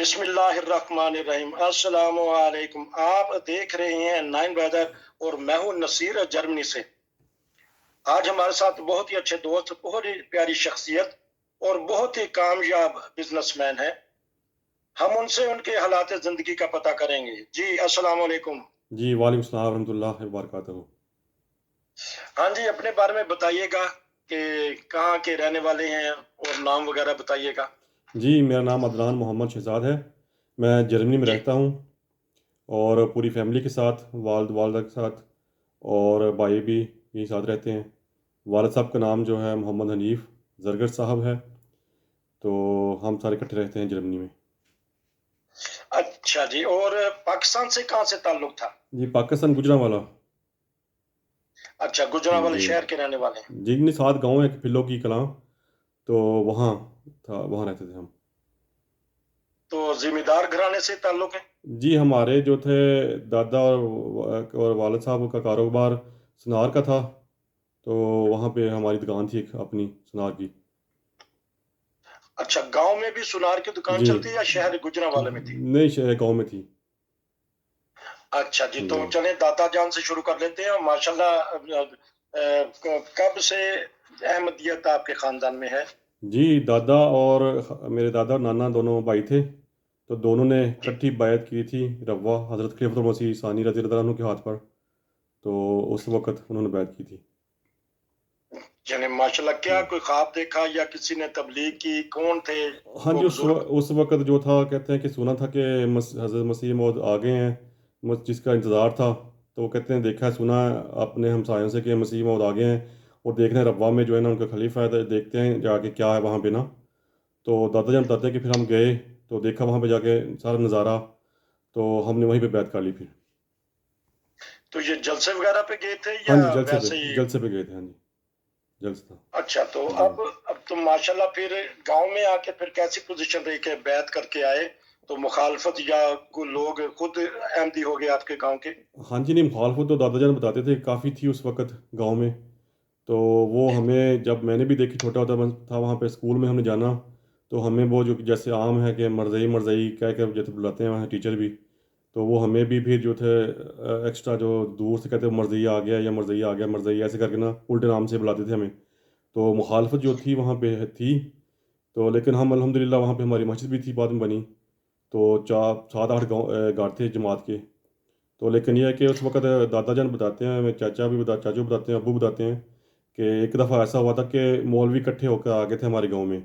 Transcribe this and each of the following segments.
بسم اللہ الرحمن الرحیم، السلام علیکم۔ آپ دیکھ رہے ہیں 9 ویدر اور میں ہوں نصیر جرمنی سے۔ آج ہمارے ساتھ بہت ہی اچھے دوست، بہت ہی پیاری شخصیت اور بہت ہی کامیاب بزنس مین ہیں۔ ہم ان سے ان کے حالات زندگی کا پتہ کریں گے۔ جی السلام علیکم۔ جی وعلیکم السلام ورحمۃ اللہ وبرکاتہ۔ ہاں جی، اپنے بارے میں بتائیے گا کہ کہاں کے رہنے والے ہیں اور نام وغیرہ بتائیے گا۔ جی میرا نام عدنان محمد شہزاد ہے، میں جرمنی میں جی رہتا ہوں اور پوری فیملی کے ساتھ، والد والدہ کے ساتھ اور بھائی بھی یہیں ساتھ رہتے ہیں۔ والد صاحب کا نام جو ہے محمد حنیف زرگر صاحب ہے، تو ہم سارے اکٹھے رہتے ہیں جرمنی میں۔ اچھا جی، اور پاکستان سے کہاں سے تعلق تھا؟ جی پاکستان گجرانوالہ۔ اچھا، گجرانوالے جی شہر کے رہنے والے ہیں۔ جی، 7 گاؤں ہیں، پھلوں کی کلاں، تو وہاں تھا، وہاں رہتے تھے ہم۔ تو ذمہ دار گھرانے سے تعلق ہے؟ جی ہمارے جو تھے دادا اور والد صاحب کا کاروبار سنار کا تھا، تو وہاں پہ ہماری دکان تھی ایک اپنی سنار کی۔ اچھا، گاؤں میں بھی سنار کی دکان جی چلتی ہے یا شہر گجرانوالے میں تھی؟ نہیں، شہر گاؤں میں تھی۔ اچھا جی، تو جی چلیں دادا جان سے شروع کر لیتے ہیں۔ ماشاءاللہ، کب سے احمدیت آپ کے خاندان میں ہے؟ جی دادا اور میرے دادا اور نانا دونوں بھائی تھے، تو دونوں نے جی کٹھی بیعت کی تھی روا حضرت خلیفۃ المسیح ثانی رضی اللہ عنہ کے ہاتھ پر، تو اس وقت انہوں نے بیعت کی تھی۔ یعنی ماشاءاللہ، کیا جی کوئی خواب دیکھا یا کسی نے تبلیغ کی؟ کون تھے ہاں وہ جی، بزرگ؟ اس وقت جو تھا، کہتے ہیں کہ سنا تھا کہ حضرت مسیح موعود آ گئے ہیں، جس کا انتظار تھا، تو وہ کہتے ہیں دیکھا سنا اپنے ہمسایوں سے کہ مسیح موعود آ گئے ہیں، اور دیکھنے روا میں جو ہے نا ان کا خلیفہ ہے، دیکھتے ہیں جا کے کیا ہے وہاں پہ نا۔ تو دادا جان بتاتے ہیں کہ پھر ہم گئے تو دیکھا وہاں پہ جا کے سارا نظارہ، تو ہم نے وہیں پہ بیعت کر لی پھر۔ تو یہ جلسے وغیرہ پہ گئے تھے ہاں یا جی، ویسے ہی؟ جلسے پہ گئے تھے، ہاں جی جلسہ تھا۔ اچھا، تو جی اب تو ماشاءاللہ پھر گاؤں میں آ کے پھر کیسی پوزیشن رہی کہ بیعت کر کے آئے؟ تو مخالفت یا کوئی لوگ خود احمدی ہو گئے آپ کے گاؤں کے؟ ہاں جی، نہیں مخالفت تو دادا جان بتاتے تھے کافی تھی اس وقت گاؤں میں، تو وہ جی ہمیں جب میں نے بھی دیکھی، چھوٹا ہوتا تھا وہاں پہ اسکول میں ہم نے جانا، تو ہمیں وہ جو جیسے عام ہے کہ مرزئی مرزئی کہہ کے جیسے بلاتے ہیں وہاں ٹیچر بھی، تو وہ ہمیں بھی پھر جو تھے ایکسٹرا جو دور سے کہتے ہیں مرزئی آ گیا یا مرزئی آ گیا، مرزئی ایسے کر کے نا الٹے نام سے بلاتے تھے ہمیں، تو مخالفت جو تھی وہاں پہ تھی، تو لیکن ہم الحمدللہ وہاں پہ ہماری مسجد بھی تھی بعد میں بنی، تو 7-8 گھر تھے جماعت کے، تو لیکن یہ ہے کہ اس وقت دادا جان بتاتے ہیں، چاچو بتاتے ہیں، ابو بتاتے ہیں کہ ایک دفعہ ایسا ہوا تھا کہ مولوی اکٹھے ہو کر آ گئے تھے ہمارے گاؤں میں،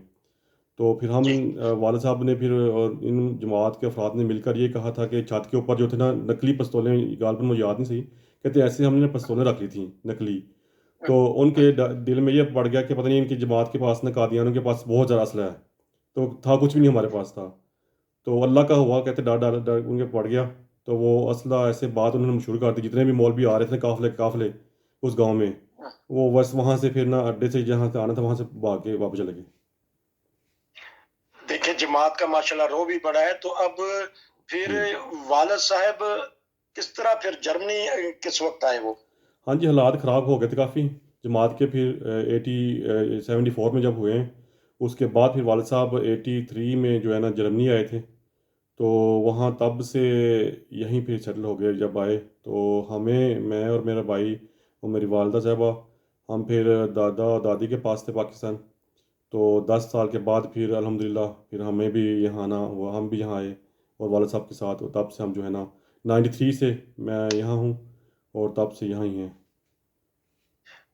تو پھر ہم جی والد صاحب نے پھر اور ان جماعت کے افراد نے مل کر یہ کہا تھا کہ چھت کے اوپر جو تھے نا نقلی پستولیں، غالباً مجھے یاد نہیں صحیح، کہتے ایسے ہم نے پستولیں رکھ لی تھیں نقلی، تو ان کے دل میں یہ پڑ گیا کہ پتہ نہیں ان کی جماعت کے پاس نا قادیانوں کے پاس بہت زیادہ اسلحہ ہے، تو تھا کچھ بھی نہیں ہمارے پاس تھا، تو اللہ کا ہوا، کہتے ڈر ڈر ڈر ان کے پڑ گیا، تو وہ اسلحہ ایسے بات انہوں نے مشہور کر دی، جتنے بھی مولوی آ رہے تھے قافلے قافلے اس گاؤں میں، وہ بس وہاں سے پھر نا اڈے سے جہاں سے آنا تھا وہاں سے بھاگ کے واپس چلے گئے۔ دیکھیں، جماعت کا ماشاءاللہ رو بھی بڑا ہے۔ تو اب پھر جی والد صاحب کس طرح پھر جرمنی کس وقت آئے وہ؟ ہاں جی، حالات خراب ہو گئے تھے کافی جماعت کے، پھر 74 میں جب ہوئے ہیں، اس کے بعد پھر والد صاحب 83 میں جو ہے نا جرمنی آئے تھے، تو وہاں تب سے یہیں پہ سیٹل ہو گئے جب آئے، تو ہمیں، میں اور میرا بھائی اور میری والدہ صاحبہ، ہم پھر دادا اور دادی کے پاس تھے پاکستان، تو 10 سال کے بعد پھر الحمدللہ پھر ہمیں بھی یہاں آنا ہوا، ہم بھی یہاں آئے اور والد صاحب کے ساتھ، اور تب سے ہم جو ہے نا 93 سے میں یہاں ہوں اور تب سے یہاں ہی ہیں۔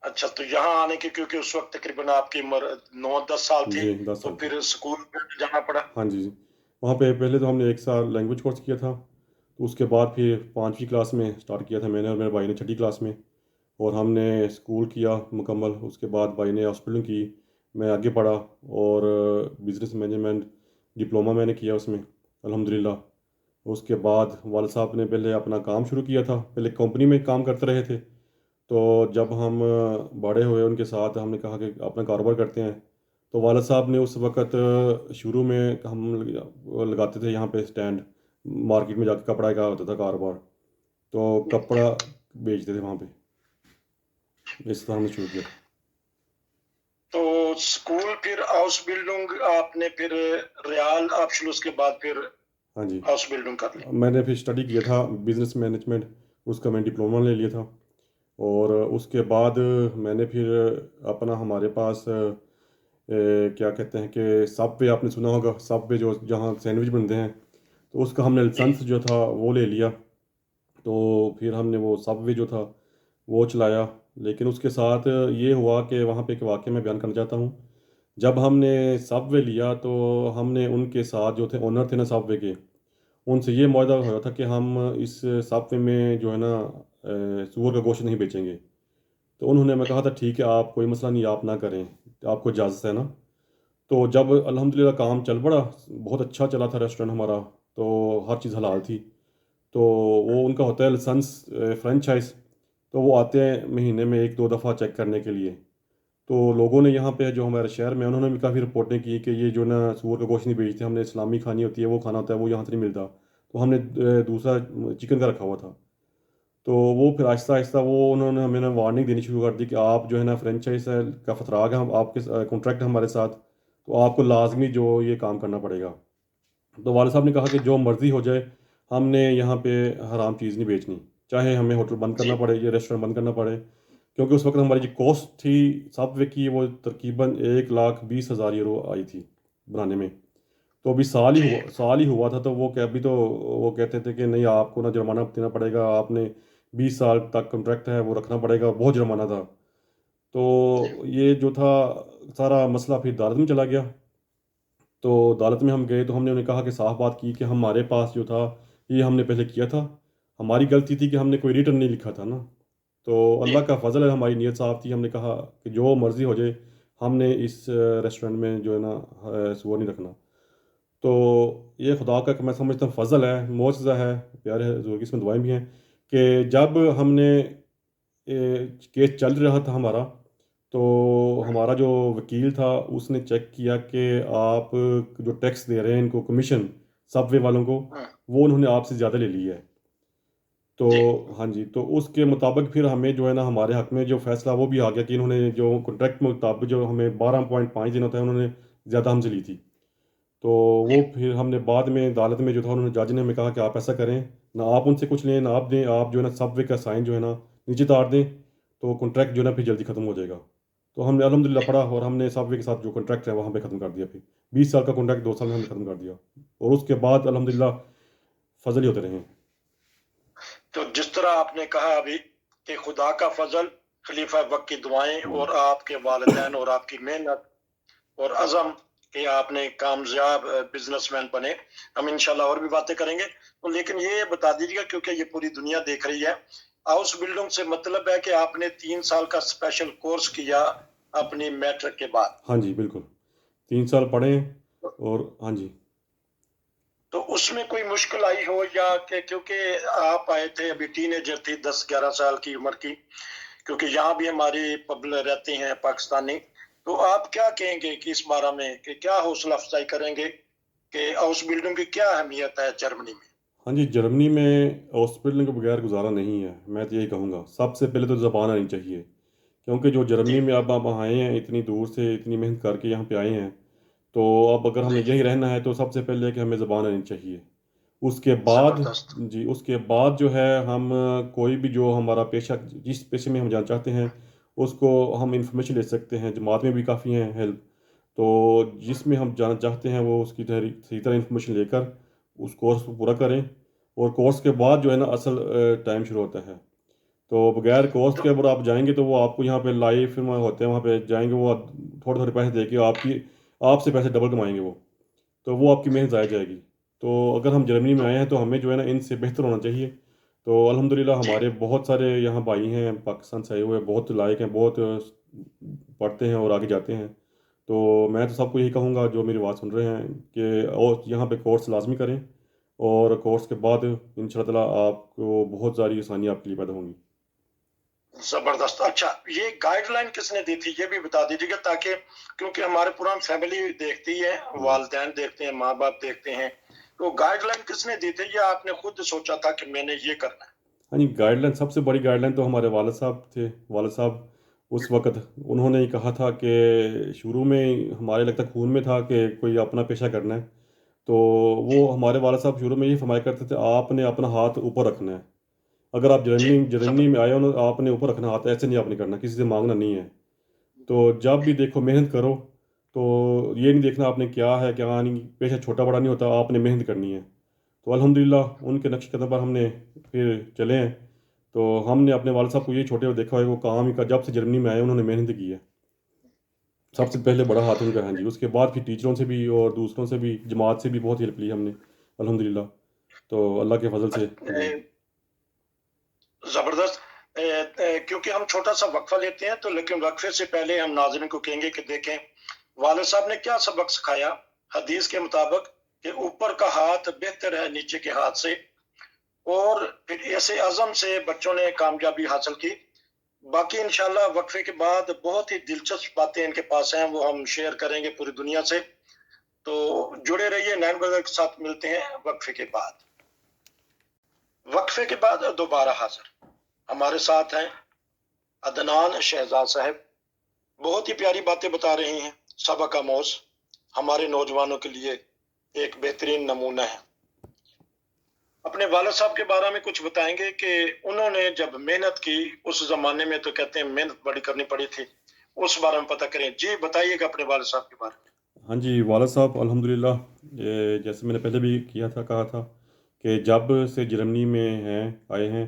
اچھا، تو یہاں آنے کی کیونکہ اس وقت تقریباً آپ کی عمر 9-10 سال تھی، جی 10 تو سال تھی۔ پھر اسکول میں جانا پڑا؟ ہاں جی جی، وہاں پہ پہلے تو ہم نے 1 سال لینگویج کورس کیا تھا، تو اس کے بعد پھر 5ویں کلاس میں اسٹارٹ کیا تھا میں نے، اور میرے بھائی نے 6ٹھی کلاس میں، اور ہم نے اسکول کیا مکمل، اس کے بعد بھائی نے ہاسپٹلنگ کی، میں آگے پڑھا، اور بزنس مینجمنٹ ڈپلومہ میں نے کیا اس میں الحمدللہ۔ اس کے بعد والد صاحب نے پہلے اپنا کام شروع کیا تھا، پہلے کمپنی میں کام کرتے رہے تھے، تو جب ہم بڑے ہوئے ان کے ساتھ ہم نے کہا کہ اپنا کاروبار کرتے ہیں، تو والد صاحب نے اس وقت شروع میں ہم لگاتے تھے یہاں پہ اسٹینڈ، مارکیٹ میں جا کے کپڑا کا ہوتا تھا کاروبار، تو کپڑا بیچتے تھے وہاں پہ، اس طرح ہم نے شروع کیا تھا۔ تو اسکول پھر ہاؤس بلڈنگ آپ نے پھر ریال آپشن، اس کے بعد پھر ہاں جی، ہاؤس بلڈنگ کر لی. میں نے پھر اسٹڈی کیا تھا بزنس مینجمنٹ، اس کا میں ڈپلوما لے لیا تھا، اور اس کے بعد میں نے پھر اپنا ہمارے پاس کیا کہتے ہیں کہ سب وے، آپ نے سنا ہوگا سب وے جو جہاں سینڈوچ بنتے ہیں، تو اس کا ہم نے جی لائسنس جو تھا وہ لے لیا، تو پھر ہم نے وہ سب وے جو تھا وہ چلایا۔ لیکن اس کے ساتھ یہ ہوا کہ وہاں پہ ایک واقعہ میں بیان کرنا چاہتا ہوں۔ جب ہم نے سب وے لیا تو ہم نے ان کے ساتھ جو تھے اونر تھے نا سب وے کے، ان سے یہ معاہدہ ہوا تھا کہ ہم اس سب وے میں جو ہے نا سور کا گوشت نہیں بیچیں گے۔ تو انہوں نے ہمیں کہا تھا ٹھیک ہے، آپ کوئی مسئلہ نہیں، آپ نہ کریں، آپ کو اجازت ہے نا۔ تو جب الحمدللہ کام چل پڑا، بہت اچھا چلا تھا ریسٹورینٹ ہمارا، تو ہر چیز حلال تھی۔ تو وہ ان کا ہوتا ہے لائسنس فرینچائز، تو وہ آتے ہیں مہینے میں ایک دو دفعہ چیک کرنے کے لیے۔ تو لوگوں نے یہاں پہ جو ہمارے شہر میں، انہوں نے بھی کافی رپورٹیں کی کہ یہ جو نا سور کا گوشت نہیں بیچتے، ہم نے اسلامی کھانی ہوتی ہے وہ کھانا ہوتا ہے، وہ یہاں سے نہیں ملتا۔ تو ہم نے دوسرا چکن کا رکھا ہوا تھا۔ تو وہ پھر آہستہ آہستہ وہ انہوں نے ہمیں وارننگ دینی شروع کر دی کہ آپ جو ہے نا فرینچائز کا فتراک ہے، ہم آپ کے کانٹریکٹ ہے ہمارے ساتھ، تو آپ کو لازمی جو یہ کام کرنا پڑے گا۔ تو والد صاحب نے کہا کہ جو مرضی ہو جائے، ہم نے یہاں پہ حرام چیز نہیں بیچنی، چاہے ہمیں ہوٹل بند کرنا جی پڑے، یہ ریسٹورینٹ بند کرنا پڑے، کیونکہ اس وقت ہماری جو کاسٹ تھی سب وے کی وہ تقریباً 1,20,000 یورو آئی تھی بنانے میں۔ تو ابھی جی سال ہی ہوا تھا، تو وہ کہ ابھی تو وہ کہتے تھے کہ نہیں، آپ کو نہ جرمانہ دینا پڑے گا، آپ نے 20 سال تک کنٹریکٹ ہے وہ رکھنا پڑے گا، بہت جرمانہ تھا۔ تو جی یہ جو تھا سارا مسئلہ پھر عدالت میں چلا گیا۔ تو عدالت میں ہم گئے تو ہم نے انہیں کہا کہ صاف بات کی کہ ہمارے پاس جو تھا یہ ہم نے پہلے کیا تھا، ہماری غلطی تھی کہ ہم نے کوئی ریٹرن نہیں لکھا تھا نا۔ تو جی اللہ کا فضل ہے، ہماری نیت صاف تھی، ہم نے کہا کہ جو مرضی ہو جائے، ہم نے اس ریسٹورینٹ میں جو ہے نا سور نہیں رکھنا۔ تو یہ خدا کا میں سمجھتا ہوں فضل ہے، معجزہ ہے، پیارے حضور کی اس میں دعائیں بھی ہیں کہ جب ہم نے کیس چل رہا تھا ہمارا، تو ہمارا جو وکیل تھا اس نے چیک کیا کہ آپ جو ٹیکس دے رہے ہیں ان کو کمیشن سب وے والوں کو، ہاں، وہ انہوں نے آپ سے زیادہ لے لی ہے۔ تو جی ہاں جی، تو اس کے مطابق پھر ہمیں جو ہے نا ہمارے حق میں جو فیصلہ وہ بھی آ گیا کہ انہوں نے جو کانٹریکٹ مطابق جو ہمیں 12.5 دن ہوتا ہے، انہوں نے زیادہ ہم سے لی تھی۔ تو جی وہ پھر ہم نے بعد میں عدالت میں جو تھا، انہوں نے جج نے ہمیں کہا کہ آپ ایسا کریں، نہ آپ ان سے کچھ لیں نہ آپ دیں، آپ جو ہے نا سب وے کا سائن جو ہے نا نیچے تار دیں، تو کانٹریکٹ جو ہے نا پھر جلدی ختم ہو جائے گا۔ تو ہم نے الحمدللہ پڑھا اور ہم نے سب وے کے ساتھ جو کانٹریکٹ ہے وہاں پہ ختم کر دیا، پھر 20 سال کا کانٹریکٹ 2 سال میں ہم نے ختم کر دیا، اور اس کے بعد الحمدللہ فضل ہی ہوتے رہے ہیں۔ تو جس طرح آپ نے کہا ابھی کہ خدا کا فضل، خلیفہ وقت کی دعائیں، جی اور آپ کے والدین اور آپ کی محنت اور عزم کہ آپ نے کامیاب بزنس مین بنے، ہم انشاءاللہ اور بھی باتیں کریں گے۔ تو لیکن یہ بتا دیجیے گا، کیونکہ یہ پوری دنیا دیکھ رہی ہے، ہاؤس بلڈنگ سے مطلب ہے کہ آپ نے 3 سال کا اسپیشل کورس کیا اپنی میٹرک کے بعد۔ ہاں جی بالکل، 3 سال پڑھے ہیں، اور ہاں جی۔ تو اس میں کوئی مشکل آئی ہو، یا کہ کیونکہ آپ آئے تھے ابھی ٹین ایجر تھی 10-11 سال کی عمر کی، کیونکہ یہاں بھی ہماری پبلک رہتے ہیں پاکستانی، تو آپ کیا کہیں گے کہ اس بارے میں کہ کیا حوصلہ افزائی کریں گے کہ ہاؤس بلڈنگ کی کیا اہمیت ہے جرمنی میں؟ ہاں جی، جرمنی میں ہاسپٹل کے بغیر گزارا نہیں ہے، میں تو یہی کہوں گا سب سے پہلے تو زبان آنی چاہیے، کیونکہ جو جی جرمنی میں اب آپ آئے ہیں اتنی دور سے، اتنی محنت کر کے یہاں پہ آئے ہیں، تو اب اگر ہم نے جی یہی رہنا ہے تو سب سے پہلے کہ ہمیں زبان آنی چاہیے۔ اس کے بعد زبردست. جی، اس کے بعد جو ہے ہم کوئی بھی جو ہمارا پیشہ، جس پیشے میں ہم جانا چاہتے ہیں، اس کو ہم انفارمیشن لے سکتے ہیں، جماعت میں بھی کافی ہیں ہیلپ، تو جس میں ہم جانا چاہتے ہیں وہ اس کی صحیح طرح انفارمیشن لے کر اس کورس کو پورا کریں، اور کورس کے بعد جو ہے نا اصل ٹائم شروع ہوتا ہے۔ تو بغیر کورس تو کے اگر آپ جائیں گے تو وہ آپ کو یہاں پہ لائف میں ہوتے ہیں، وہاں پہ جائیں گے وہ تھوڑے تھوڑے پیسے دے کے آپ سے پیسے ڈبل کمائیں گے وہ، تو وہ آپ کی محنت ضائع جائے گی۔ تو اگر ہم جرمنی میں تو آئے ہیں تو ہمیں جو ہے نا ان سے بہتر ہونا چاہیے۔ تو الحمدللہ جی ہمارے بہت سارے یہاں بھائی ہیں پاکستان سے آئے ہوئے، بہت لائق ہیں، بہت پڑھتے ہیں اور آگے جاتے ہیں۔ تو میں تو سب کو یہی کہوں گا جو میری بات سن رہے ہیں کہ اور یہاں پہ کورس لازمی کریں، اور کورس کے بعد ان شاء اللہ تعالیٰ آپ کو بہت ساری آسانیاں آپ کے لیے پیدا ہوں گی۔ زبردست. اچھا، یہ گائیڈ لائن کس نے دی تھی یہ بھی بتا دیجیے گا، تاکہ کیونکہ ہمارے پورا فیملی دیکھتی ہے، ہوں۔ والدین دیکھتے ہیں، ماں باپ دیکھتے ہیں، تو گائیڈ لائن کس نے دی تھی، یا آپ نے خود سوچا تھا کہ میں نے یہ کرنا ہے؟ ہاں جی، گائیڈ لائن سب سے بڑی گائیڈ لائن تو ہمارے والد صاحب تھے، والد صاحب اس وقت انہوں نے ہی کہا تھا کہ شروع میں ہمارے لگتا خون میں تھا کہ کوئی اپنا پیشہ کرنا ہے، تو وہ ہمارے والد صاحب شروع میں یہ فرمایا کرتے تھے آپ نے اپنا ہاتھ اوپر رکھنا ہے، اگر آپ جی جرمنی سمجھ میں آئے ہو نا آپ نے اوپر رکھنا ہاتھ، ایسے نہیں آپ نے کرنا، کسی سے مانگنا نہیں ہے۔ تو جب بھی دیکھو محنت کرو، تو یہ نہیں دیکھنا آپ نے کیا ہے کیا نہیں، پیشہ چھوٹا بڑا نہیں ہوتا، آپ نے محنت کرنی ہے۔ تو الحمدللہ ان کے نقش قدم پر ہم نے پھر چلے ہیں۔ تو ہم نے اپنے والد صاحب کو یہ چھوٹے ہوئے دیکھا ہے، وہ کام ہی کا جب سے جرمنی میں آئے انہوں نے محنت کی ہے، سب سے پہلے بڑا ہاتھ ان کا ہے جی۔ اس کے بعد پھر ٹیچروں سے بھی اور دوسروں سے بھی، جماعت سے بھی بہت ہیلپ لی ہم نے الحمدللہ، تو اللہ کے فضل سے جی۔ زبردست۔ کیونکہ ہم چھوٹا سا وقفہ لیتے ہیں تو، لیکن وقفے سے پہلے ہم ناظرین کو کہیں گے کہ دیکھیں والد صاحب نے کیا سبق سکھایا حدیث کے مطابق، کہ اوپر کا ہاتھ بہتر ہے نیچے کے ہاتھ سے، اور پھر ایسے عزم سے بچوں نے کامیابی حاصل کی۔ باقی انشاءاللہ وقفے کے بعد بہت ہی دلچسپ باتیں ان کے پاس ہیں، وہ ہم شیئر کریں گے پوری دنیا سے، تو جڑے رہیے، نین برادر کے ساتھ ملتے ہیں وقفے کے بعد۔ وقفے کے بعد دوبارہ حاضر، ہمارے ساتھ ہیں عدنان شہزاد صاحب، بہت ہی پیاری باتیں بتا رہے ہیں، سبق آموز، ہمارے نوجوانوں کے لیے ایک بہترین نمونہ ہے۔ اپنے والد صاحب کے بارے میں کچھ بتائیں گے کہ انہوں نے جب محنت کی، اس زمانے میں تو کہتے ہیں محنت بڑی کرنی پڑی تھی، اس بارے میں پتہ کریں جی، بتائیے گا اپنے والد صاحب کے بارے ہاں جی، والد صاحب الحمدللہ، یہ جیسے میں نے پہلے بھی کہا تھا کہ جب سے جرمنی میں آئے ہیں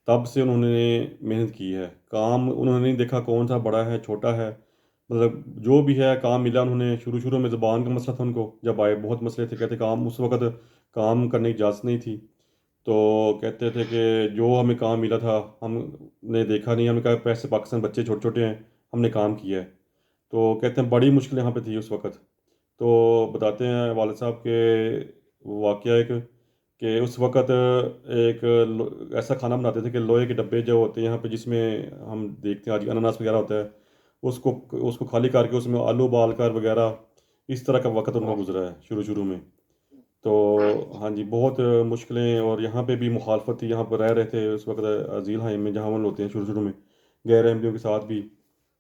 تب سے انہوں نے محنت کی ہے، کام انہوں نے نہیں دیکھا کون سا بڑا ہے چھوٹا ہے، مطلب جو بھی ہے کام ملا انہوں نے، شروع میں زبان کا مسئلہ تھا ان کو، جب آئے بہت مسئلے تھے، کہتے کام اس وقت کام کرنے کی اجازت نہیں تھی، تو کہتے تھے کہ جو ہمیں کام ملا تھا ہم نے دیکھا نہیں، ہمیں کہا پیسے پاکستان بچے چھوٹے چھوٹے ہیں، ہم نے کام کیا ہے، تو کہتے ہیں بڑی مشکل یہاں پہ تھی اس وقت۔ تو بتاتے ہیں والد صاحب کہ واقعہ ایک، کہ اس وقت ایک ایسا کھانا بناتے تھے کہ لوہے کے ڈبے جو ہوتے ہیں یہاں پہ، جس میں ہم دیکھتے ہیں آج اناناس وغیرہ ہوتا ہے، اس کو خالی کر کے اس میں آلو ابال کر وغیرہ، اس طرح کا وقت ان کا گزرا ہے شروع میں۔ تو ہاں جی، بہت مشکلیں، اور یہاں پہ بھی مخالفت تھی، یہاں پر رہ رہے تھے اس وقت عزیل ہائم میں، جہاں وہ ہوتے ہیں شروع میں غیر احمدیوں کے ساتھ بھی،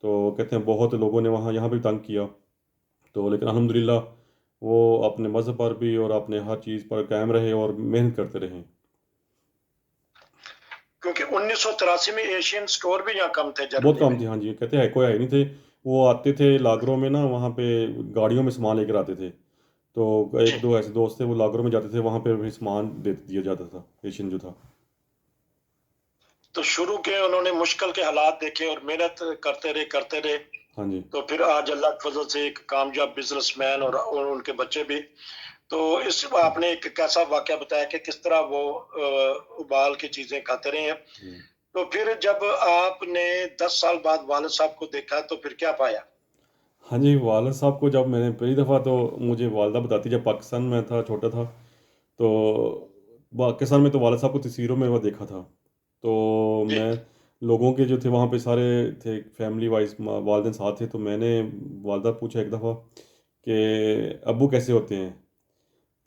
تو کہتے ہیں بہت لوگوں نے وہاں یہاں پہ بھی تنگ کیا، تو لیکن الحمدللہ وہ اپنے مذہب پر بھی اور اپنے ہر چیز پر قائم رہے اور محنت کرتے رہے۔ کیونکہ 1983 میں ایشین سٹور بھی یہاں کم تھے بہت جرمنی کام میں۔ تھی ہاں جی، کہتے ہیں کوئی آئے نہیں تھے، وہ آتے تھے لاگروں میں نا، وہاں پہ گاڑیوں میں سامان لے کر آتے تھے، تو جی، ایک دو ایسے دوست تھے وہ لاگروں میں جاتے تھے، وہاں پہ بھی سامان دیا جاتا تھا ایشین جو تھا۔ تو شروع کے انہوں نے مشکل کے حالات دیکھے اور محنت کرتے رہے، ہاں جی، تو پھر آج اللہ کے فضل سے ایک کامیاب بزنس مین، اور ان کے بچے بھی۔ تو اس آپ نے ایک کیسا واقعہ بتایا کہ کس طرح وہ ابال کی چیزیں کھاتے رہے ہیں، تو پھر جب آپ نے 10 سال بعد والد صاحب کو دیکھا تو پھر کیا پایا؟ ہاں جی، والد صاحب کو جب میں نے پہلی دفعہ، تو مجھے والدہ بتاتی جب پاکستان میں تھا چھوٹا تھا، تو پاکستان میں تو والد صاحب کو تصویروں میں وہ دیکھا تھا، تو جی میں لوگوں کے جو تھے وہاں پہ سارے تھے فیملی وائز، والدین ساتھ تھے، تو میں نے والدہ پوچھا ایک دفعہ کہ ابو کیسے ہوتے ہیں،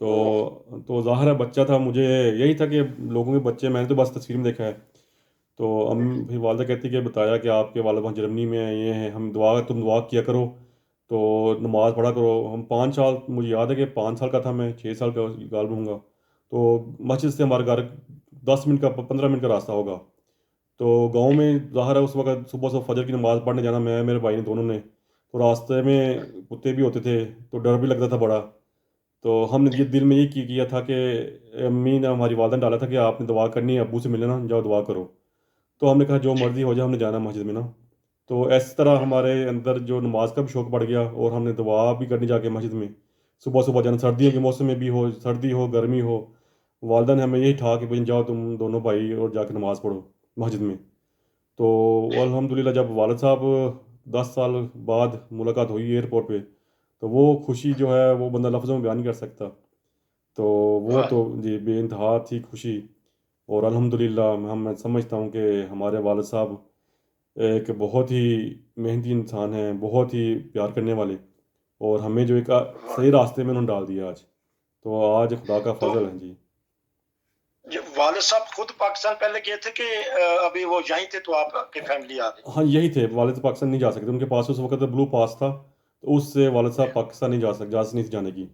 تو ظاہر ہے بچہ تھا، مجھے یہی تھا کہ لوگوں کے بچے میں نے تو بس تصویر میں دیکھا ہے، تو پھر والدہ کہتی کہ بتایا کہ آپ کے والد وہاں جرمنی میں ہیں، یہ ہیں، تم دعا کیا کرو، تو نماز پڑھا کرو۔ ہم 5 سال، مجھے یاد ہے کہ 5 سال کا تھا میں، 6 سال کا غالب ہوں گا، تو مسجد سے ہمارے گھر 10 منٹ کا 15 منٹ کا راستہ ہوگا، تو گاؤں میں ظاہر ہے اس وقت صبح فجر کی نماز پڑھنے جانا، میں میرے بھائی نے دونوں نے، تو راستے میں کتے بھی ہوتے تھے تو ڈر بھی لگتا تھا بڑا، تو ہم نے یہ دل میں یہ کیا تھا کہ امی نے، ہماری والدہ نے ڈالا تھا کہ آپ نے دعا کرنی ہے، ابو سے ملنا، جاؤ دعا کرو، تو ہم نے کہا جو جی مرضی ہو جائے، ہم نے جانا مسجد میں نا، تو اس طرح ہمارے اندر جو نماز کا بھی شوق بڑھ گیا، اور ہم نے دعا بھی کرنی جا کے مسجد میں، صبح صبح جانا، سردیوں کے موسم میں بھی ہو، سردی ہو گرمی ہو، والدہ نے ہمیں یہی ٹھا کہ بھائی جاؤ تم دونوں بھائی اور جا کے نماز پڑھو مسجد میں، تو الحمدللہ جب والد صاحب 10 سال بعد ملاقات ہوئی ایئرپورٹ پہ، تو وہ خوشی جو ہے وہ بندہ لفظوں میں بیان نہیں کر سکتا، تو وہ واہ، تو جی بے انتہا تھی خوشی، اور الحمدللہ میں سمجھتا ہوں کہ ہمارے والد صاحب ایک بہت ہی محنتی انسان ہیں، بہت ہی پیار کرنے والے، اور ہمیں جو ایک واہ۔ صحیح راستے میں انہوں نے ڈال دیا آج، تو آج خدا کا تو فضل ہے جی۔ والد صاحب خود پاکستان پہلے گئے تھے کہ ابھی وہ یہیں تھے تو آپ کی فیملی آ گئی؟ ہاں یہی تھے، والد پاکستان نہیں جا سکتے، ان کے پاس اس وقت بلو پاس تھا، تو اس سے والد جی صاحب پاکستان نہیں جا سکتے، اجازت نہیں تھی جانے کی،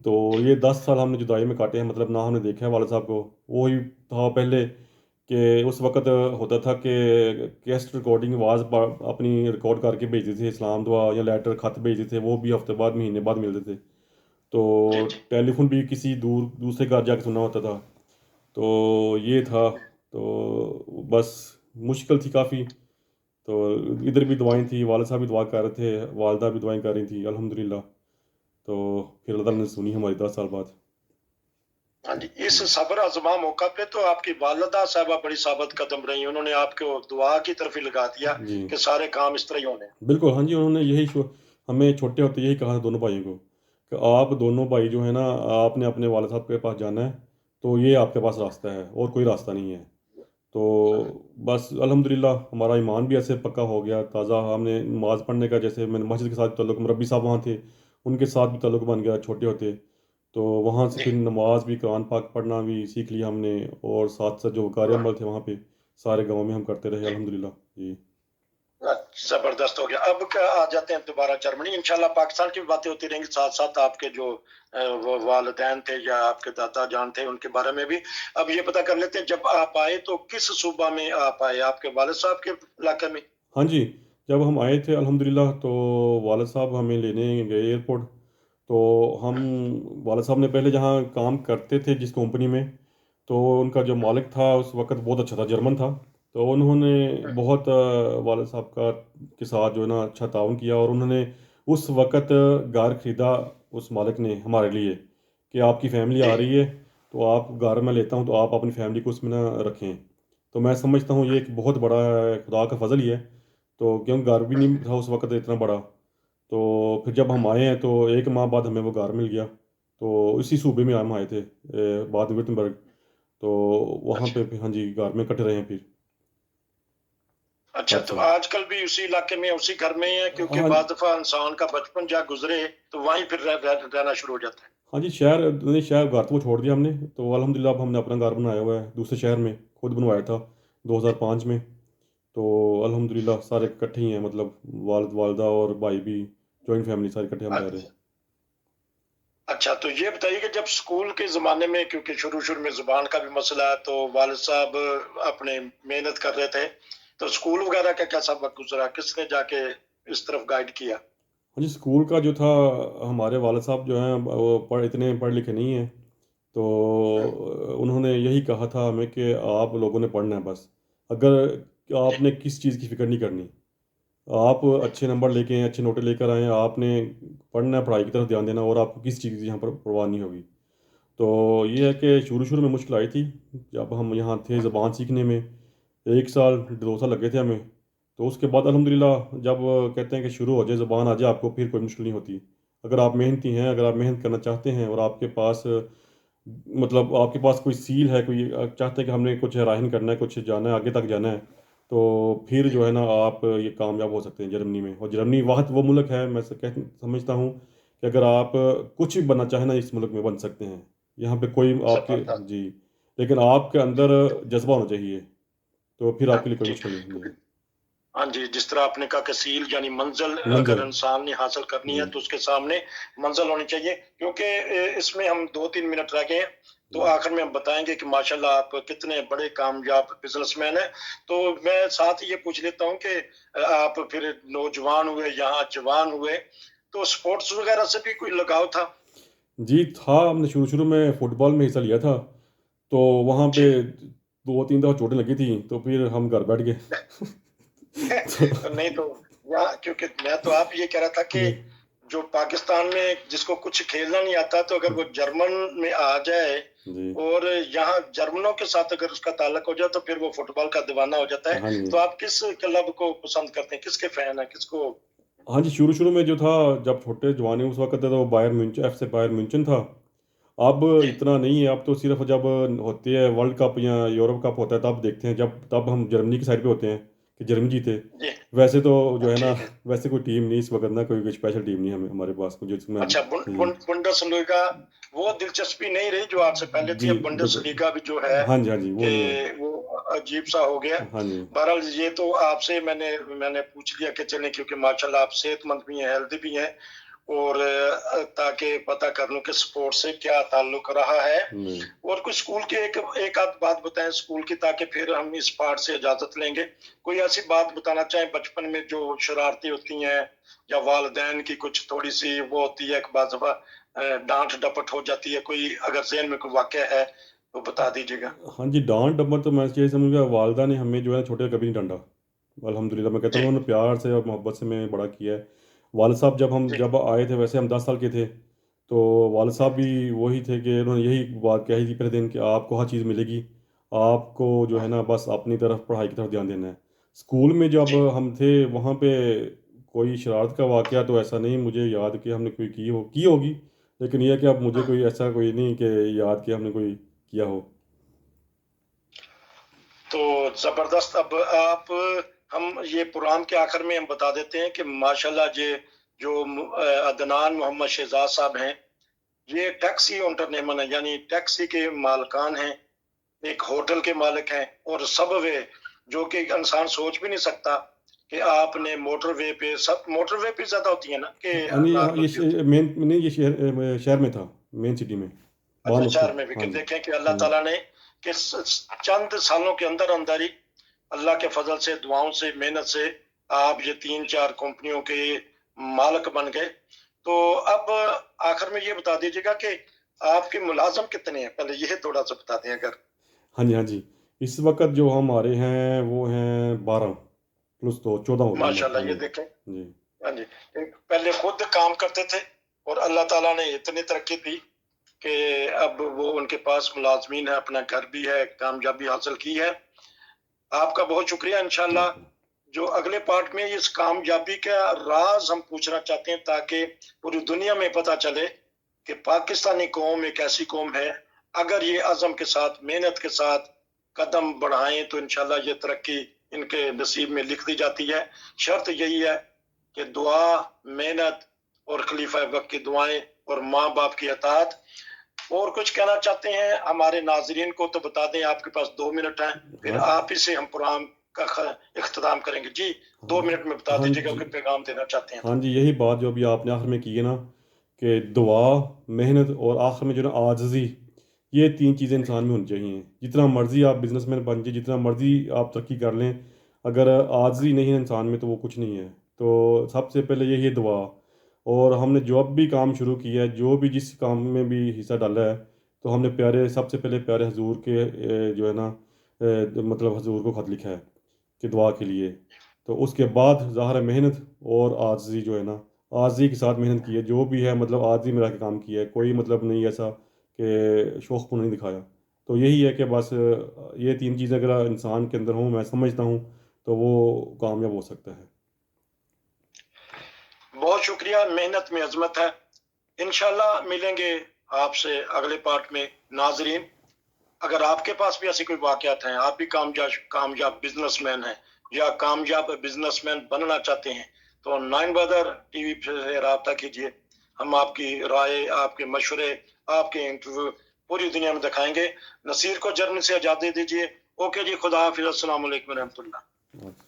تو یہ 10 سال ہم نے جدائی میں کاٹے ہیں، مطلب نہ ہم نے دیکھا ہے والد صاحب کو. وہی تھا پہلے کہ اس وقت ہوتا تھا کہ کیسٹ ریکارڈنگ آواز اپنی ریکارڈ کر کے بھیجتے تھے، اسلام دعا یا لیٹر خط بھیجتے تھے، وہ بھی ہفتے بعد مہینے بعد ملتے تھے. تو جی جی ٹیلی فون بھی کسی دوسرے گھر جا کے سننا ہوتا تھا. تو یہ تھا. تو بس مشکل تھی کافی. تو ادھر بھی دعائیں تھیں، والد صاحب بھی دعا کر رہے تھے، والدہ بھی دعائیں کر رہی تھیں الحمدللہ. تو پھر اللہ تعالیٰ نے سنی ہماری 10 سال بعد. ہاں جی. اس صبر آزما موقع پہ تو آپ کی والدہ صاحبہ بڑی ثابت قدم رہی، انہوں نے آپ کو دعا کی طرف ہی لگا دیا جی کہ سارے کام اس طرح ہی ہونے ہیں. بالکل. ہاں جی، انہوں نے یہی ہمیں چھوٹے ہوتے یہی کہا تھا دونوں بھائیوں کو کہ آپ دونوں بھائی جو ہیں نا، آپ نے اپنے والد صاحب کے پاس جانا ہے، تو یہ آپ کے پاس راستہ ہے اور کوئی راستہ نہیں ہے. تو بس الحمدللہ ہمارا ایمان بھی ایسے پکا ہو گیا تازہ. ہم نے نماز پڑھنے کا، جیسے میں نے مسجد کے ساتھ تعلق، مربی صاحب وہاں تھے، ان کے ساتھ بھی تعلق بن گیا چھوٹے ہوتے. تو وہاں سے جی. پھر نماز بھی، قرآن پاک پڑھنا بھی سیکھ لیا ہم نے، اور ساتھ ساتھ جو کار عمل تھے وہاں پہ سارے گاؤں میں ہم کرتے رہے جی الحمدللہ. جی زبردست ہو گیا. اب کیا آ جاتے ہیں دوبارہ جرمنی. انشاءاللہ پاکستان کی بھی باتیں ہوتی رہیں گی، ساتھ ساتھ آپ کے جو وہ والدین تھے یا آپ کے دادا جان تھے ان کے بارے میں بھی. اب یہ پتہ کر لیتے ہیں جب آپ آئے تو کس صوبہ میں آپ آئے، آپ کے والد صاحب کے علاقے میں؟ ہاں جی، جب ہم آئے تھے الحمدللہ تو والد صاحب ہمیں لینے گئے ایئرپورٹ. تو ہم، والد صاحب نے پہلے جہاں کام کرتے تھے جس کمپنی میں، تو ان کا جو مالک تھا اس وقت بہت اچھا تھا، جرمن تھا. تو انہوں نے بہت والد صاحب کا کے ساتھ جو ہے نا اچھا تعاون کیا، اور انہوں نے اس وقت گھر خریدا اس مالک نے ہمارے لیے کہ آپ کی فیملی جی. آ رہی ہے تو آپ گھر میں لیتا ہوں، تو آپ اپنی فیملی کو اس میں نہ رکھیں. تو میں سمجھتا ہوں یہ ایک بہت بڑا خدا کا فضل ہی ہے. تو کیونکہ گھر بھی نہیں تھا اس وقت اتنا بڑا. تو پھر جب ہم آئے ہیں تو 1 ماہ بعد ہمیں وہ گھر مل گیا. تو اسی صوبے میں ہم آئے تھے، بعد وٹنبرگ. تو وہاں اچھا پہ پھر ہاں جی گھر میں کٹ رہے ہیں پھر اچھا. تب تو سے. آج کل بھی اسی علاقے میں، اسی گھر میں ہی ہے؟ کیونکہ ہاں بعض دفعہ انسان کا بچپن جا گزرے تو وہیں پھر رہنا شروع ہو جاتا ہے. ہاں جی، شہر نہیں، شہر گھر تو وہ چھوڑ دیا ہم نے. تو الحمدللہ اب ہم نے اپنا گھر بنایا ہوا ہے دوسرے شہر میں، خود بنوایا تھا 2005 میں. تو الحمدللہ سارے اکٹھے ہی ہیں، مطلب والد والدہ اور بھائی بھی، جوائنٹ فیملی سارے اکٹھے ہم رہ رہے ہیں. اچھا. تو یہ بتائیے کہ جب اسکول کے زمانے میں، کیونکہ شروع میں زبان کا بھی مسئلہ ہے، تو والد صاحب اپنے محنت کر رہے تھے، تو اسکول وغیرہ کا کیسا وقت گزرا، کس نے جا کے اس طرف گائیڈ کیا؟ ہاں جی، اسکول کا جو تھا، ہمارے والد صاحب جو ہیں وہ اتنے پڑھے لکھے نہیں ہیں. تو انہوں نے یہی کہا تھا ہمیں کہ آپ لوگوں نے پڑھنا ہے بس. اگر جی آپ نے کس چیز کی فکر نہیں کرنی، آپ اچھے نمبر لے کے آئیں، اچھے نوٹیں لے کر آئیں، آپ نے پڑھنا ہے، پڑھائی کی طرف دھیان دینا، اور آپ کو کس چیز کی یہاں پر پرواہ نہیں ہوگی. تو یہ جی ہے کہ شروع میں مشکل آئی تھی جب ہم یہاں تھے زبان سیکھنے میں. 1 سال 2 سال لگے تھے ہمیں. تو اس کے بعد الحمدللہ جب کہتے ہیں کہ شروع ہو جائے، زبان آ جائے آپ کو، پھر کوئی مشکل نہیں ہوتی. اگر آپ محنتی ہیں، اگر آپ محنت کرنا چاہتے ہیں، اور آپ کے پاس مطلب آپ کے پاس کوئی سیل ہے، کوئی چاہتے ہیں کہ ہم نے کچھ راہن کرنا ہے، کچھ جانا ہے، آگے تک جانا ہے، تو پھر جی. جو ہے نا آپ یہ کامیاب ہو سکتے ہیں جرمنی میں. اور جرمنی واحد وہ ملک ہے، میں سمجھتا ہوں کہ اگر آپ کچھ بھی بننا چاہیں نا اس ملک میں بن سکتے ہیں. یہاں پہ کوئی آپ کے، زبردست. جی، لیکن آپ کے جی اندر جذبہ ہونا چاہیے، تو پھر آپ کے لیے کوئی جی. مشکل نہیں. جی ہاں جی. جس طرح آپ نے کہا کہ سیل یعنی منزل اگر منزل. انسان نے حاصل کرنی ہے جی تو اس کے سامنے منزل ہونی چاہیے. کیونکہ اس میں ہم 2-3 منٹ رہ گئے ہیں، تو جی آخر میں ہم بتائیں گے کہ ماشاءاللہ آپ کتنے بڑے کامیاب بزنس مین ہیں. تو میں ساتھ یہ پوچھ لیتا ہوں کہ آپ پھر نوجوان ہوئے، یہاں جوان ہوئے، تو سپورٹس وغیرہ سے بھی کوئی لگاؤ تھا؟ جی تھا. ہم نے شروع میں فٹ بال میں حصہ لیا تھا. تو وہاں پہ جی 2-3 دفعہ چوٹیں لگی تھیں، تو پھر ہم گھر بیٹھ گئے. تو نہیں تو یہاں، کیونکہ میں تو آپ یہ کہہ رہا تھا کہ جی جو پاکستان میں جس کو کچھ کھیلنا نہیں آتا، تو اگر وہ جرمن میں آ جائے جی اور یہاں جرمنوں کے ساتھ اگر اس کا تعلق ہو جائے تو پھر وہ فٹ بال کا دیوانہ ہو جاتا ہے. ہاں جی. تو آپ کس کلب کو پسند کرتے ہیں، کس کے فین ہیں، کس کو؟ ہاں جی، شروع میں جو تھا، جب چھوٹے جوانے اس وقت تھا، تو بایر میونچن، ایف سے بایر میونچن تھا. اب جی اتنا نہیں ہے. اب تو صرف جب ہوتی ہے ورلڈ کپ یا یورپ کپ ہوتا ہے تب دیکھتے ہیں، تب ہم جرمنی کی سائڈ پہ ہوتے ہیں کہ جرمنی جیتے. جی. ویسے تو جو ہے نا، ٹھیک ہے. ویسے کوئی ٹیم نہیں اس وقت نا، کوئی اسپیشل ٹیم نہیں ہے ہمارے پاس جس میں اچھا. جی بنڈس لیگا وہ دلچسپی نہیں رہی جو آج سے پہلے تھی، جی اب بنڈس بالکل. لیگا بھی جو ہے ہاں جی ہاں جی، وہ کہ نہیں ہے. وہ عجیب سا ہو گیا. ہاں جی بہرحال یہ تو آپ سے میں نے پوچھ لیا کہ چلیں، کیونکہ ماشاءاللہ آپ صحت مند بھی ہیں، ہیلدی بھی ہیں، اور تاکہ پتہ کر لوں کہ سپورٹ سے کیا تعلق رہا ہے. نہیں اور کچھ اسکول کے ایک آدھ بات بتائیں اسکول کی، تاکہ پھر ہم اس پارٹ سے اجازت لیں گے. کوئی ایسی بات بتانا چاہیں بچپن میں جو شرارتی ہوتی ہیں، یا والدین کی کچھ تھوڑی سی وہ ہوتی ہے کہ بعض دفعہ ڈانٹ ڈپٹ ہو جاتی ہے، کوئی اگر ذہن میں کوئی واقعہ ہے تو بتا دیجیے گا. ہاں جی، ڈانٹ ڈپٹ تو میں یہ سمجھ گیا، والدہ نے ہمیں جو ہے چھوٹے کبھی نہیں ڈانٹا. الحمدللہ میں کہتا ہوں جی انہوں نے پیار سے اور محبت سے میں بڑا کیا ہے. والد صاحب جی جب آئے تھے، ویسے ہم 10 سال کے تھے، تو والد صاحب بھی وہی تھے کہ انہوں نے یہی بات کہی تھی پہلے دن کہ آپ کو ہر چیز ملے گی، آپ کو جو ہے نا بس اپنی طرف پڑھائی کی طرف دھیان دینا ہے. اسکول میں جب جی. ہم تھے وہاں پہ کوئی شرارت کا واقعہ تو ایسا نہیں مجھے یاد کہ ہم نے کوئی کی ہوگی، لیکن یہ ہے کہ اب مجھے ہاں. کوئی ایسا کوئی نہیں کہ یاد کہ ہم نے کوئی کیا ہو. تو زبردست. اب آپ ہم یہ پروگرام کے آخر میں ہم بتا دیتے ہیں کہ ماشاءاللہ یہ جو عدنان محمد شہزاد صاحب ہیں، یہ ٹیکسی انٹرنیمن ہے، یعنی ٹیکسی کے مالکان ہیں، ایک ہوٹل کے مالک ہیں، اور سب وے جو کہ انسان سوچ بھی نہیں سکتا کہ آپ نے موٹر وے پہ، سب موٹر وے پہ زیادہ ہوتی ہیں نا کہ نہیں نارمل بھی ہوتی ہے. مین نہیں، یہ شہر میں تھا، مین سٹی میں باہر اچھا، مت تھا. شہر میں بھی ہاں کہ جی. دیکھیں کہ اللہ تعالیٰ نے کہ چند سالوں کے اندر اندر ہی اللہ کے فضل سے، دعاؤں سے، محنت سے آپ یہ 3-4 کمپنیوں کے مالک بن گئے. تو اب آخر میں یہ بتا دیجیے گا کہ آپ کے ملازم کتنے ہیں، پہلے یہ تھوڑا سا بتا دیں اگر. ہاں جی. ہاں جی، اس وقت جو ہمارے ہیں وہ ہیں 12 پلس 2، 14 ہو گئے ہمارے. ماشاءاللہ ہاں یہ جی. دیکھیں. جی. ہاں جی. پہلے خود کام کرتے تھے اور اللہ تعالیٰ نے اتنی ترقی دی کہ اب وہ ان کے پاس ملازمین ہے، اپنا گھر بھی ہے، کامیابی حاصل کی ہے. آپ کا بہت شکریہ. انشاءاللہ جو اگلے پارٹ میں اس کامیابی کا راز ہم پوچھنا چاہتے ہیں، تاکہ پوری دنیا میں پتہ چلے کہ پاکستانی قوم ایک ایسی قوم ہے، اگر یہ عزم کے ساتھ، محنت کے ساتھ قدم بڑھائیں تو انشاءاللہ یہ ترقی ان کے نصیب میں لکھ دی جاتی ہے. شرط یہی ہے کہ دعا، محنت اور خلیفہ وقت کی دعائیں اور ماں باپ کی اطاعت. اور کچھ کہنا چاہتے ہیں ہمارے ناظرین کو تو بتا دیں، آپ کے پاس 2 منٹ ہیں، پھر ہاں آپ ہی سے ہم پروگرام کا اختتام کریں گے. جی 2 منٹ میں بتا ہاں دیجیے گا جی. کہ پیغام دینا چاہتے ہیں تو. ہاں جی، یہی بات جو ابھی آپ نے آخر میں کی ہے نا، کہ دعا، محنت اور آخر میں جو ہے نا عاجزی، یہ 3 چیزیں انسان میں ہونی چاہیے. جتنا مرضی آپ بزنس مین بن جائیں، جتنا مرضی آپ ترقی کر لیں، اگر عاجزی نہیں ہے انسان میں تو وہ کچھ نہیں ہے. تو سب سے پہلے یہی ہے دعا. اور ہم نے جو اب بھی کام شروع کیا ہے، جو بھی جس کام میں بھی حصہ ڈالا ہے، تو ہم نے سب سے پہلے پیارے حضور کے جو ہے نا مطلب حضور کو خط لکھا ہے کہ دعا کے لیے. تو اس کے بعد ظاہر ہے محنت اور عاجزی جو ہے نا، عاجزی کے ساتھ محنت کی ہے، جو بھی ہے مطلب عاجزی میں رہ کے کام کیا ہے، کوئی مطلب نہیں ایسا کہ شوق کو نہیں دکھایا. تو یہی ہے کہ بس یہ 3 چیزیں اگر انسان کے اندر ہوں، میں سمجھتا ہوں، تو وہ کامیاب ہو سکتا ہے. بہت شکریہ. محنت میں عظمت ہے. انشاءاللہ ملیں گے آپ سے اگلے پارٹ میں. ناظرین، اگر آپ کے پاس بھی ایسے کوئی واقعات ہیں، آپ بھی کامیاب بزنس مین ہیں یا کامیاب بزنس مین بننا چاہتے ہیں، تو 9 بدر ٹی وی سے رابطہ کیجیے. ہم آپ کی رائے، آپ کے مشورے، آپ کے انٹرویو پوری دنیا میں دکھائیں گے. نصیر کو جرمنی سے اجازت دیجیے. اوکے جی، خدا حافظ. السلام علیکم ورحمۃ اللہ.